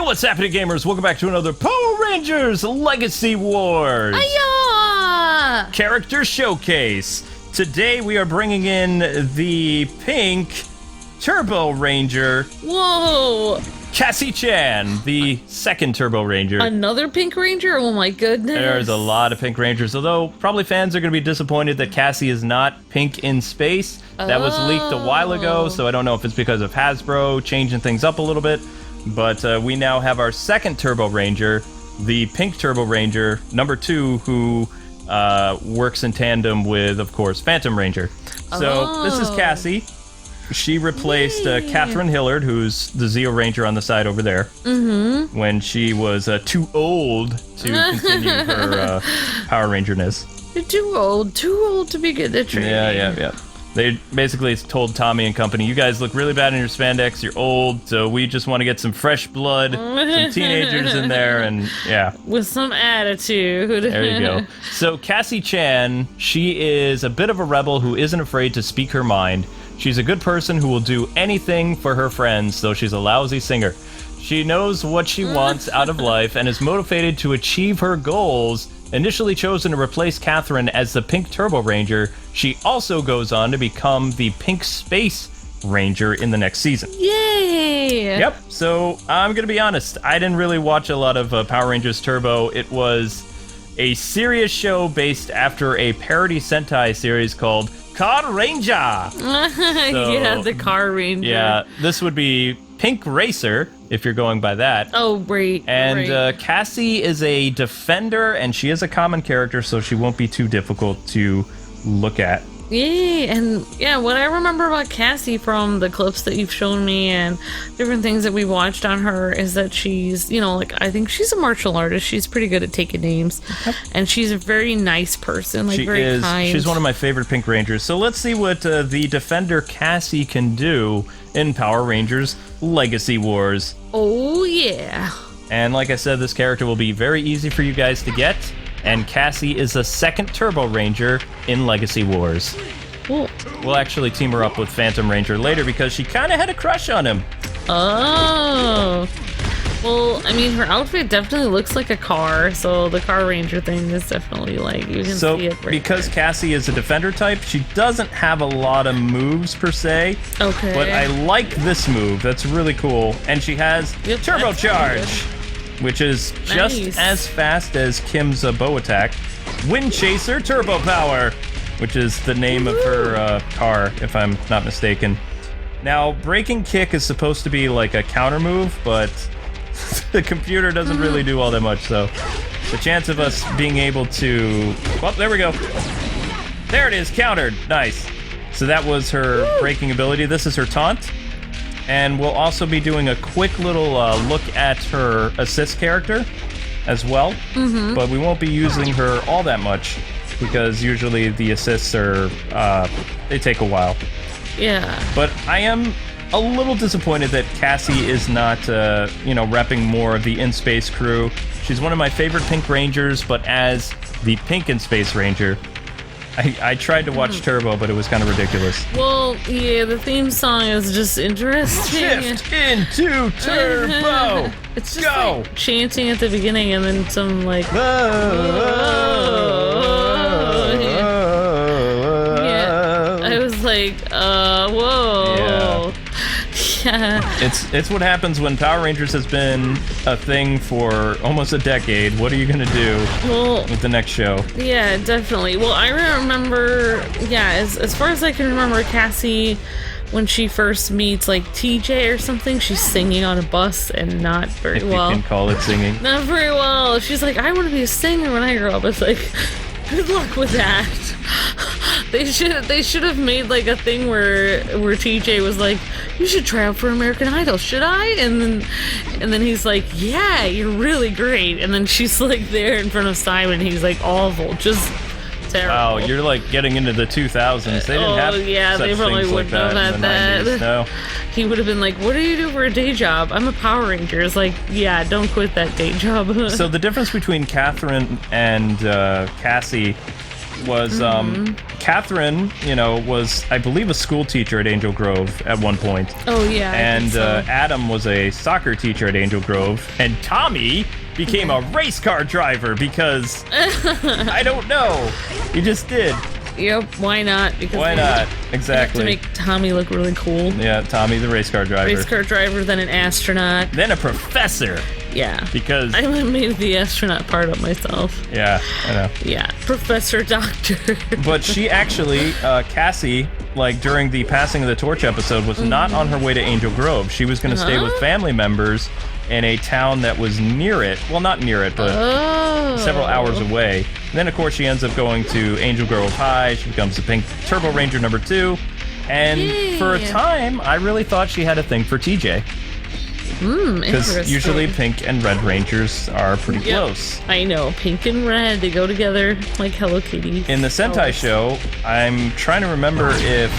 What's happening, gamers? Welcome back to another Power Rangers Legacy Wars Character Showcase. Today we are bringing in the pink Turbo Ranger. Whoa! Cassie Chan, the second Turbo Ranger. Another Pink Ranger? Oh my goodness. There's a lot of Pink Rangers, although probably fans are going to be disappointed that Cassie is not pink in space. That was leaked a while ago, so I don't know if it's because of Hasbro changing things up a little bit. But we now have our second Turbo Ranger, the pink Turbo Ranger, number 2, who works in tandem with, of course, Phantom Ranger. So this is Cassie. She replaced Catherine Hillard, who's the Zeo Ranger on the side over there, when she was too old to continue her Power Ranger-ness. You're too old to be good at training. Yeah. They basically told Tommy and company, you guys look really bad in your spandex, you're old, so we just want to get some fresh blood, some teenagers in there, and yeah. With some attitude. There you go. So Cassie Chan, she is a bit of a rebel who isn't afraid to speak her mind. She's a good person who will do anything for her friends, though she's a lousy singer. She knows what she wants out of life and is motivated to achieve her goals. Initially chosen to replace Catherine as the Pink Turbo Ranger, she also goes on to become the Pink Space Ranger in the next season. Yay! Yep, so I'm going to be honest, I didn't really watch a lot of Power Rangers Turbo. It was a serious show based after a parody Sentai series called Car Ranger. Yeah, the Car Ranger. Yeah, this would be Pink Racer, if you're going by that. Oh, great. And Cassie is a defender, and she is a common character, so she won't be too difficult to look at. Yay, and yeah, what I remember about Cassie from the clips that you've shown me and different things that we watched on her is that she's, I think she's a martial artist. She's pretty good at taking names. Yep. And she's a very nice person, very kind. She's one of my favorite Pink Rangers. So let's see what the defender Cassie can do in Power Rangers Legacy Wars. Oh, yeah. And like I said, this character will be very easy for you guys to get. And Cassie is the second Turbo Ranger in Legacy Wars. Cool. We'll actually team her up with Phantom Ranger later because she kind of had a crush on him. Oh. Well, I mean, her outfit definitely looks like a car, so the Car Ranger thing is definitely you can see it right because there. Cassie is a defender type, she doesn't have a lot of moves per se. Okay. But I like this move. That's really cool. And she has Turbocharge, which is just as fast as Kim's bow attack. Wind Chaser Turbo Power, which is the name of her car, if I'm not mistaken. Now, Breaking Kick is supposed to be like a counter move, but the computer doesn't really do all that much, so the chance of us being able to... Well, there we go. There it is, countered. Nice. So that was her breaking ability. This is her taunt. And we'll also be doing a quick little look at her assist character as well. But we won't be using her all that much because usually the assists are, they take a while. Yeah. But I am a little disappointed that Cassie is not, repping more of the In-Space crew. She's one of my favorite Pink Rangers, but as the Pink In-Space Ranger, I tried to watch Turbo, but it was kind of ridiculous. Well, yeah, the theme song is just interesting. Shift into Turbo! It's just like chanting at the beginning and then some Yeah, I was like, whoa. Yeah. It's what happens when Power Rangers has been a thing for almost a decade. What are you gonna do with the next show? Yeah, definitely. Well, I remember, as far as I can remember, Cassie, when she first meets TJ or something, she's singing on a bus and not very well. You can call it singing. Not very well. She's like, I want to be a singer when I grow up. It's like, good luck with that. They should have made a thing where TJ was like, you should try out for American Idol, should I? And then he's like, yeah, you're really great. And then she's there in front of Simon, and he's awful, just terrible. Wow, you're getting into the 2000s. They didn't have they probably wouldn't have had that. 90s, no. He would have been like, what do you do for a day job? I'm a Power Ranger. It's yeah, don't quit that day job. So the difference between Catherine and Cassie was Catherine, was, I believe, a school teacher at Angel Grove at one point. Oh, yeah. And Adam was a soccer teacher at Angel Grove. And Tommy became a race car driver because, I don't know, he just did. Yep, why not? Because why not? Exactly. They have to make Tommy look really cool. Yeah, Tommy the race car driver. Race car driver, then an astronaut. Then a professor. Yeah. Because... I made the astronaut part up myself. Yeah, I know. Yeah, Professor Doctor. But she actually, Cassie, during the Passing of the Torch episode, was not on her way to Angel Grove. She was going to stay with family members in a town that was near it. Well, not near it, but several hours away. And then, of course, she ends up going to Angel Grove High. She becomes the Pink Turbo Ranger #2. And for a time, I really thought she had a thing for TJ. Because usually Pink and Red Rangers are pretty close. I know. Pink and Red, they go together like Hello Kitty. In the Sentai show, I'm trying to remember if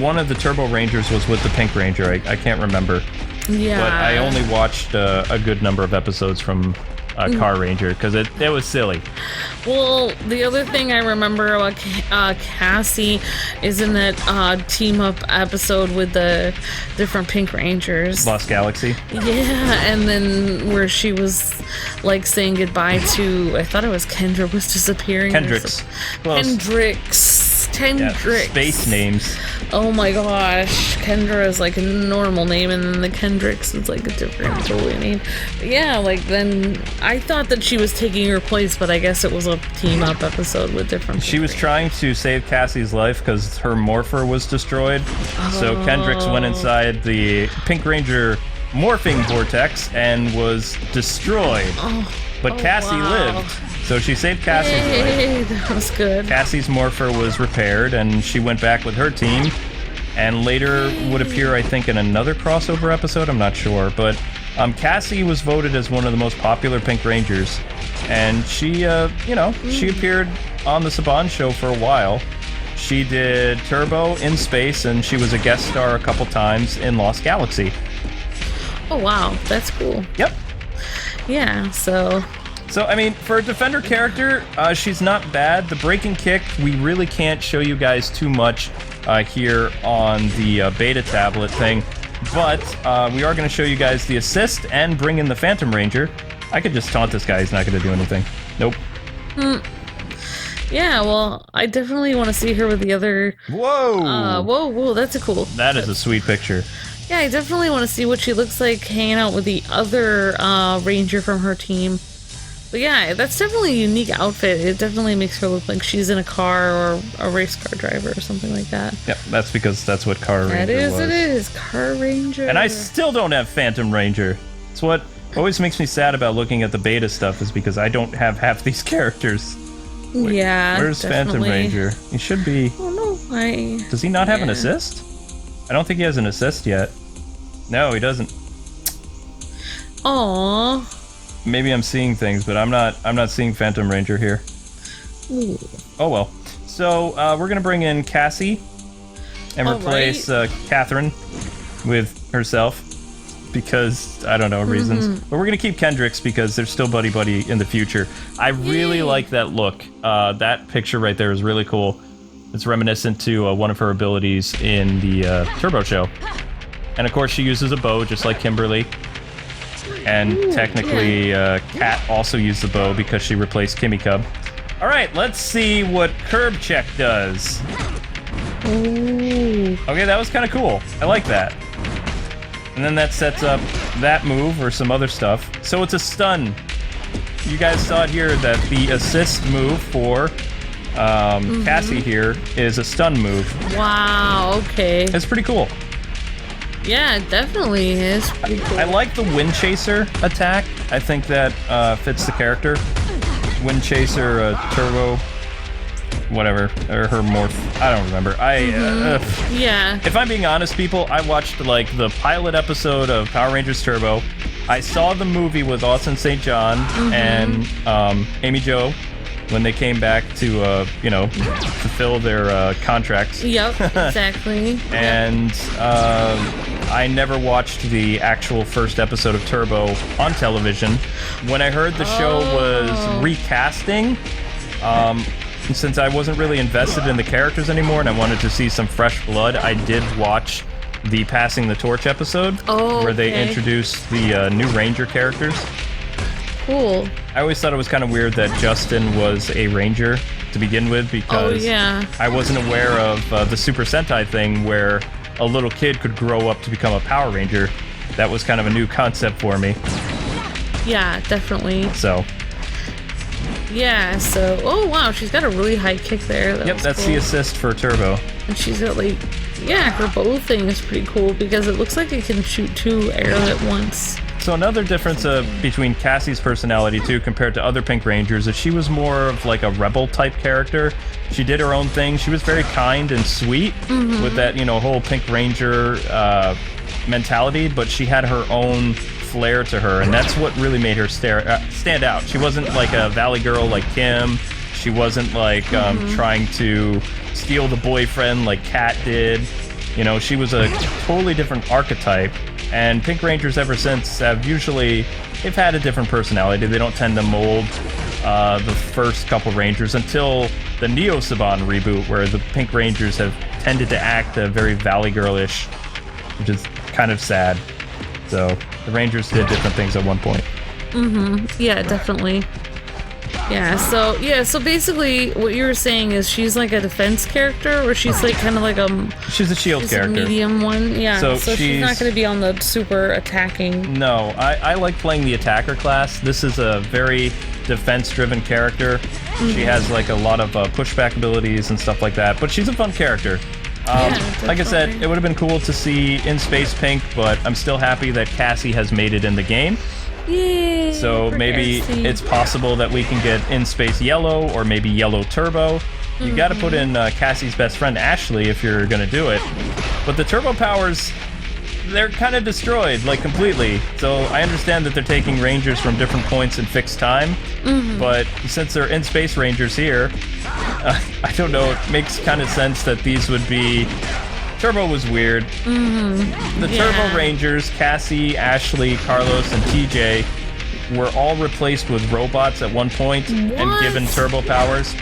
one of the Turbo Rangers was with the Pink Ranger. I can't remember. Yeah. But I only watched a good number of episodes from Car Ranger because it was silly. Well, the other thing I remember about Cassie is in that team-up episode with the different Pink Rangers. Lost Galaxy? Yeah, and then where she was, saying goodbye to, I thought it was Kendra was disappearing. Kendricks. Kendricks. Yeah, space names. Oh my gosh. Kendra is a normal name, and then the Kendricks is a different totally name. But yeah, then I thought that she was taking her place, but I guess it was a team-up episode with different She was trying to save Cassie's life because her morpher was destroyed. So Kendricks went inside the Pink Ranger morphing vortex and was destroyed. But Cassie lived. So she saved Cassie's life. That was good. Cassie's morpher was repaired, and she went back with her team, and later would appear, I think, in another crossover episode. I'm not sure, but Cassie was voted as one of the most popular Pink Rangers, and she, she appeared on the Saban show for a while. She did Turbo in space, and she was a guest star a couple times in Lost Galaxy. Oh wow, that's cool. Yep. Yeah. So, I mean, for a Defender character, she's not bad. The breaking kick, we really can't show you guys too much here on the beta tablet thing, but we are going to show you guys the assist and bring in the Phantom Ranger. I could just taunt this guy. He's not going to do anything. Nope. Yeah, well, I definitely want to see her with the other... Whoa! Whoa, that's a cool... That is a sweet picture. Yeah, I definitely want to see what she looks like hanging out with the other Ranger from her team. But yeah, that's definitely a unique outfit. It definitely makes her look like she's in a car or a race car driver or something like that. Yep, that's because that's what Car Ranger was. It is. Car Ranger. And I still don't have Phantom Ranger. It's what always makes me sad about looking at the beta stuff is because I don't have half these characters. Wait, yeah, where's definitely. Phantom Ranger? He should be... Oh no, Does he not have an assist? I don't think he has an assist yet. No, he doesn't. Aww. Maybe I'm seeing things, but I'm not seeing Phantom Ranger here. Ooh. Oh well. So we're gonna bring in Cassie and replace Catherine with herself because I don't know reasons. But we're gonna keep Kendricks because they're still buddy in the future. I really like that look. That picture right there is really cool. It's reminiscent to one of her abilities in the Turbo show. And of course she uses a bow just like Kimberly. And technically, Kat also used the bow because she replaced Kimmy Cub. All right, let's see what Curb Check does. Ooh. Okay, that was kind of cool. I like that. And then that sets up that move or some other stuff. So it's a stun. You guys saw it here that the assist move for Cassie here is a stun move. Wow, okay. It's pretty cool. Yeah, it definitely is pretty cool. I like the Wind Chaser attack. I think that fits the character. Wind Chaser, Turbo, whatever, or her morph. I don't remember. Yeah. If I'm being honest, people, I watched the pilot episode of Power Rangers Turbo. I saw the movie with Austin St. John and Amy Jo when they came back to, fulfill their contracts. Yep, exactly. And I never watched the actual first episode of Turbo on television. When I heard the show was recasting, since I wasn't really invested in the characters anymore and I wanted to see some fresh blood, I did watch the Passing the Torch episode where they introduced the new Ranger characters. Cool. I always thought it was kind of weird that Justin was a Ranger to begin with because I wasn't aware of the Super Sentai thing where a little kid could grow up to become a Power Ranger. That was kind of a new concept for me. Yeah, definitely. So. Yeah, so... Oh, wow, she's got a really high kick there. That's cool. the assist for Turbo. And she's got, like... Yeah, her bow thing is pretty cool because it looks like it can shoot 2 arrows at once. So another difference between Cassie's personality, too, compared to other Pink Rangers, is she was more of, like, a rebel-type character. She did her own thing. She was very kind and sweet with that, you know, whole Pink Ranger mentality, but she had her own flair to her, and that's what really made her stand out. She wasn't like a valley girl like Kim. She wasn't like trying to steal the boyfriend like Kat did. You know, she was a totally different archetype, and Pink Rangers ever since have usually, they've had a different personality. They don't tend to mold the first couple Rangers until the Neo Saban reboot, where the Pink Rangers have tended to act very valley girlish, which is kind of sad. So the Rangers did different things at one point. Yeah, definitely. So basically what you were saying is she's like a defense character, or she's like kind of like she's a shield character. A medium one, yeah. So she's not going to be on the super attacking. No, I like playing the attacker class. This is a very defense-driven character. She has like a lot of pushback abilities and stuff like that, but she's a fun character. Like I said, it would have been cool to see in Space Pink, but I'm still happy that Cassie has made it in the game. Yay! So maybe it's possible that we can get in Space Yellow or maybe Yellow Turbo. You got to put in Cassie's best friend Ashley if you're gonna do it. But the Turbo powers, they're kind of destroyed, like completely. So I understand that they're taking Rangers from different points in fixed time, but since they're in Space Rangers here, I don't know, it makes kind of sense that these would be... Turbo was weird. The Turbo Rangers, Cassie, Ashley, Carlos, and TJ were all replaced with robots at one point and given turbo powers.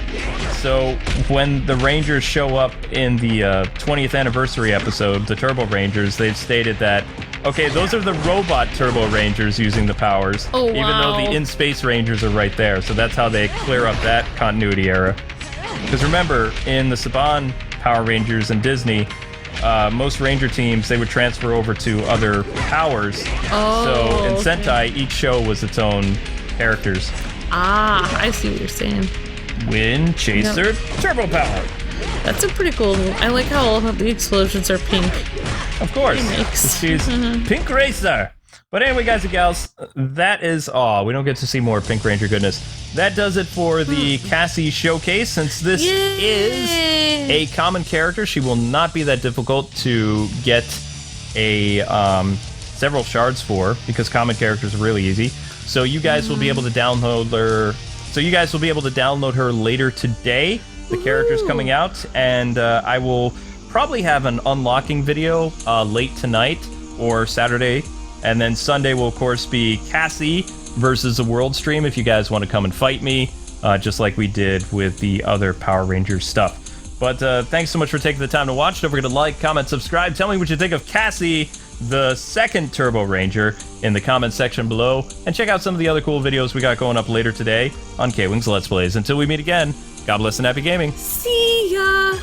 So when the Rangers show up in the 20th anniversary episode, the Turbo Rangers, they've stated that, okay, those are the robot Turbo Rangers using the powers, even though the in-space Rangers are right there. So that's how they clear up that continuity error. Because remember, in the Saban Power Rangers and Disney, most Ranger teams, they would transfer over to other powers. So in Sentai, each show was its own characters. I see what you're saying. Wind Chaser Turbo Power. That's a pretty cool... I like how all of the explosions are pink. Of course. She's Pink Racer. But anyway, guys and gals, that is all. We don't get to see more Pink Ranger goodness. That does it for the Cassie showcase. Since this is a common character, she will not be that difficult to get a several shards for, because common characters are really easy. So you guys will be able to download her. So you guys will be able to download her later today. The character's coming out, and I will probably have an unlocking video late tonight or Saturday. And then Sunday will, of course, be Cassie versus the World Stream if you guys want to come and fight me, just like we did with the other Power Rangers stuff. But thanks so much for taking the time to watch. Don't forget to like, comment, subscribe. Tell me what you think of Cassie, the second Turbo Ranger, in the comment section below. And check out some of the other cool videos we got going up later today on Kwings Let's Plays. Until we meet again, God bless and happy gaming. See ya!